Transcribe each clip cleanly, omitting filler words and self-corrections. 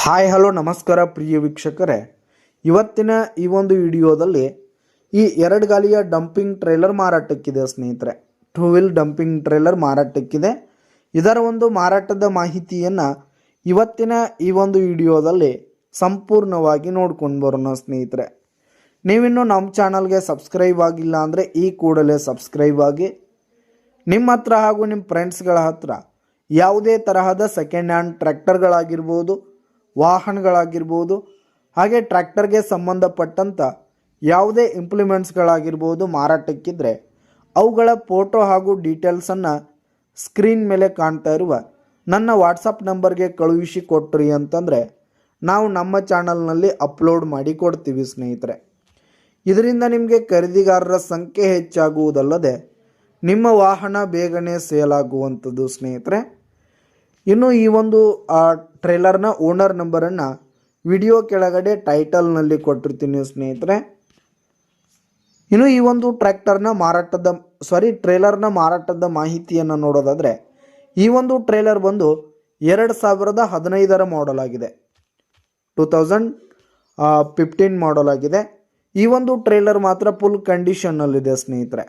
Hi hello ನಮಸ್ಕಾರ ಪ್ರಿಯ ವೀಕ್ಷಕರೇ, ಇವತ್ತಿನ ಈ ಒಂದು ವಿಡಿಯೋದಲ್ಲಿ ಈ ಎರಡು ಗಾಲಿಯ ಡಂಪಿಂಗ್ ಟ್ರೇಲರ್ ಮಾರಾಟಕ್ಕಿದೆ ಸ್ನೇಹಿತರೆ. ಟೂ ವೀಲ್ ಡಂಪಿಂಗ್ ಟ್ರೇಲರ್ ಮಾರಾಟಕ್ಕಿದೆ. ಇದರ ಒಂದು ಮಾರಾಟದ ಮಾಹಿತಿಯನ್ನು ಇವತ್ತಿನ ಈ ಒಂದು ವಿಡಿಯೋದಲ್ಲಿ ಸಂಪೂರ್ಣವಾಗಿ ನೋಡ್ಕೊಂಡು ಬರೋಣ ಸ್ನೇಹಿತರೆ. ನೀವಿನ್ನೂ ನಮ್ಮ ಚಾನಲ್ಗೆ ಸಬ್ಸ್ಕ್ರೈಬ್ ಆಗಿಲ್ಲ ಅಂದರೆ ಈ ಕೂಡಲೇ ಸಬ್ಸ್ಕ್ರೈಬ್ ಆಗಿ. ನಿಮ್ಮ ಹತ್ರ ಹಾಗೂ ನಿಮ್ಮ ಫ್ರೆಂಡ್ಸ್ಗಳ ಹತ್ರ ಯಾವುದೇ ತರಹದ ಸೆಕೆಂಡ್ ಹ್ಯಾಂಡ್ ಟ್ರ್ಯಾಕ್ಟರ್ಗಳಾಗಿರ್ಬೋದು, ವಾಹನಗಳಾಗಿರ್ಬೋದು, ಹಾಗೆ ಟ್ರ್ಯಾಕ್ಟರ್ಗೆ ಸಂಬಂಧಪಟ್ಟಂಥ ಯಾವುದೇ ಇಂಪ್ಲಿಮೆಂಟ್ಸ್ಗಳಾಗಿರ್ಬೋದು ಮಾರಾಟಕ್ಕಿದ್ರೆ ಅವುಗಳ ಫೋಟೋ ಹಾಗೂ ಡೀಟೇಲ್ಸನ್ನು ಸ್ಕ್ರೀನ್ ಮೇಲೆ ಕಾಣ್ತಾ ಇರುವ ನನ್ನ ವಾಟ್ಸಪ್ ನಂಬರ್ಗೆ ಕಳುಹಿಸಿ ಕೊಟ್ರಿ ಅಂತಂದರೆ ನಾವು ನಮ್ಮ ಚಾನಲ್ನಲ್ಲಿ ಅಪ್ಲೋಡ್ ಮಾಡಿ ಕೊಡ್ತೀವಿ ಸ್ನೇಹಿತರೆ. ಇದರಿಂದ ನಿಮಗೆ ಖರೀದಿಗಾರರ ಸಂಖ್ಯೆ ಹೆಚ್ಚಾಗುವುದಲ್ಲದೆ ನಿಮ್ಮ ವಾಹನ ಬೇಗನೆ ಸೇಲ್ ಆಗುವಂಥದ್ದು ಸ್ನೇಹಿತರೆ. ಇನ್ನು ಈ ಒಂದು ಟ್ರೇಲರ್ನ ಓನರ್ ನಂಬರನ್ನು ವಿಡಿಯೋ ಕೆಳಗಡೆ ಟೈಟಲ್ನಲ್ಲಿ ಕೊಟ್ಟಿರ್ತೀನಿ ಸ್ನೇಹಿತರೆ. ಇನ್ನು ಈ ಒಂದು ಟ್ರೇಲರ್ನ ಮಾರಾಟದ ಮಾಹಿತಿಯನ್ನು ನೋಡೋದಾದರೆ ಈ ಒಂದು ಟ್ರೇಲರ್ ಬಂದು 2015 ಮಾಡೆಲ್ ಆಗಿದೆ, 2015 ಮಾಡೆಲ್ ಆಗಿದೆ. ಈ ಒಂದು ಟ್ರೇಲರ್ ಮಾತ್ರ ಫುಲ್ ಕಂಡೀಷನ್ನಲ್ಲಿದೆ ಸ್ನೇಹಿತರೆ.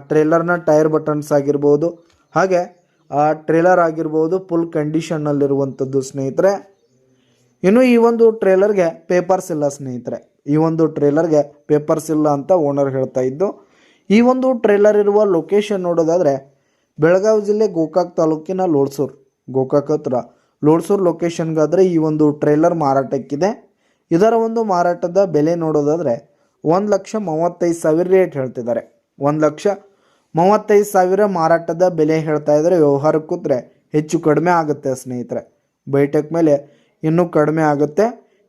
ಟ್ರೇಲರ್ನ ಟೈರ್ ಬಟನ್ಸ್ ಆಗಿರ್ಬೋದು, ಹಾಗೆ ಟ್ರೇಲರ್ ಆಗಿರ್ಬೋದು ಫುಲ್ ಕಂಡೀಷನ್ನಲ್ಲಿರುವಂಥದ್ದು ಸ್ನೇಹಿತರೆ. ಇನ್ನು ಈ ಒಂದು ಟ್ರೇಲರ್ಗೆ ಪೇಪರ್ಸ್ ಇಲ್ಲ ಸ್ನೇಹಿತರೆ. ಈ ಒಂದು ಟ್ರೇಲರ್ಗೆ ಪೇಪರ್ಸ್ ಇಲ್ಲ ಅಂತ ಓನರ್ ಹೇಳ್ತಾ ಇದ್ದು. ಈ ಒಂದು ಟ್ರೇಲರ್ ಇರುವ ಲೊಕೇಶನ್ ನೋಡೋದಾದರೆ ಬೆಳಗಾವಿ ಜಿಲ್ಲೆ ಗೋಕಾಕ್ ತಾಲೂಕಿನ ಗೋಕಾಕ್ ಹತ್ರ ಲೋಡ್ಸೂರ್ ಲೊಕೇಶನ್ಗಾದರೆ ಈ ಒಂದು ಟ್ರೇಲರ್ ಮಾರಾಟಕ್ಕಿದೆ. ಇದರ ಒಂದು ಮಾರಾಟದ ಬೆಲೆ ನೋಡೋದಾದರೆ 1,35,000 ರೇಟ್ ಹೇಳ್ತಿದ್ದಾರೆ. 1,35,000 ಮಾರಾಟದ ಬೆಲೆ ಹೇಳ್ತಾ ಇದ್ದಾರೆ. ವ್ಯವಹಾರ ಕೂತ್ರೆ ಹೆಚ್ಚು ಕಡಿಮೆ ಆಗುತ್ತೆ ಸ್ನೇಹಿತರೆ. ಬೈಟೆಕ್ ಮೇಲೆ ಇನ್ನೂ ಕಡಿಮೆ ಆಗುತ್ತೆ.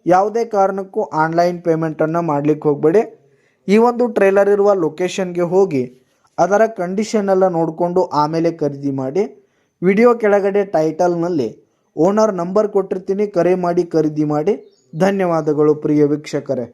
ಯಾವುದೇ ಕಾರಣಕ್ಕೂ ಆನ್ಲೈನ್ ಪೇಮೆಂಟನ್ನು ಮಾಡಲಿಕ್ಕೆ ಹೋಗಬೇಡಿ. ಈ ಒಂದು ಟ್ರೇಲರ್ ಇರುವ ಲೊಕೇಶನ್ಗೆ ಹೋಗಿ ಅದರ ಕಂಡೀಷನ್ ಎಲ್ಲ ನೋಡಿಕೊಂಡು ಆಮೇಲೆ ಖರೀದಿ ಮಾಡಿ. ವಿಡಿಯೋ ಕೆಳಗಡೆ ಟೈಟಲ್ನಲ್ಲಿ ಓನರ್ ನಂಬರ್ ಕೊಟ್ಟಿರ್ತೀನಿ, ಕರೆ ಮಾಡಿ ಖರೀದಿ ಮಾಡಿ. ಧನ್ಯವಾದಗಳು ಪ್ರಿಯ ವೀಕ್ಷಕರೇ.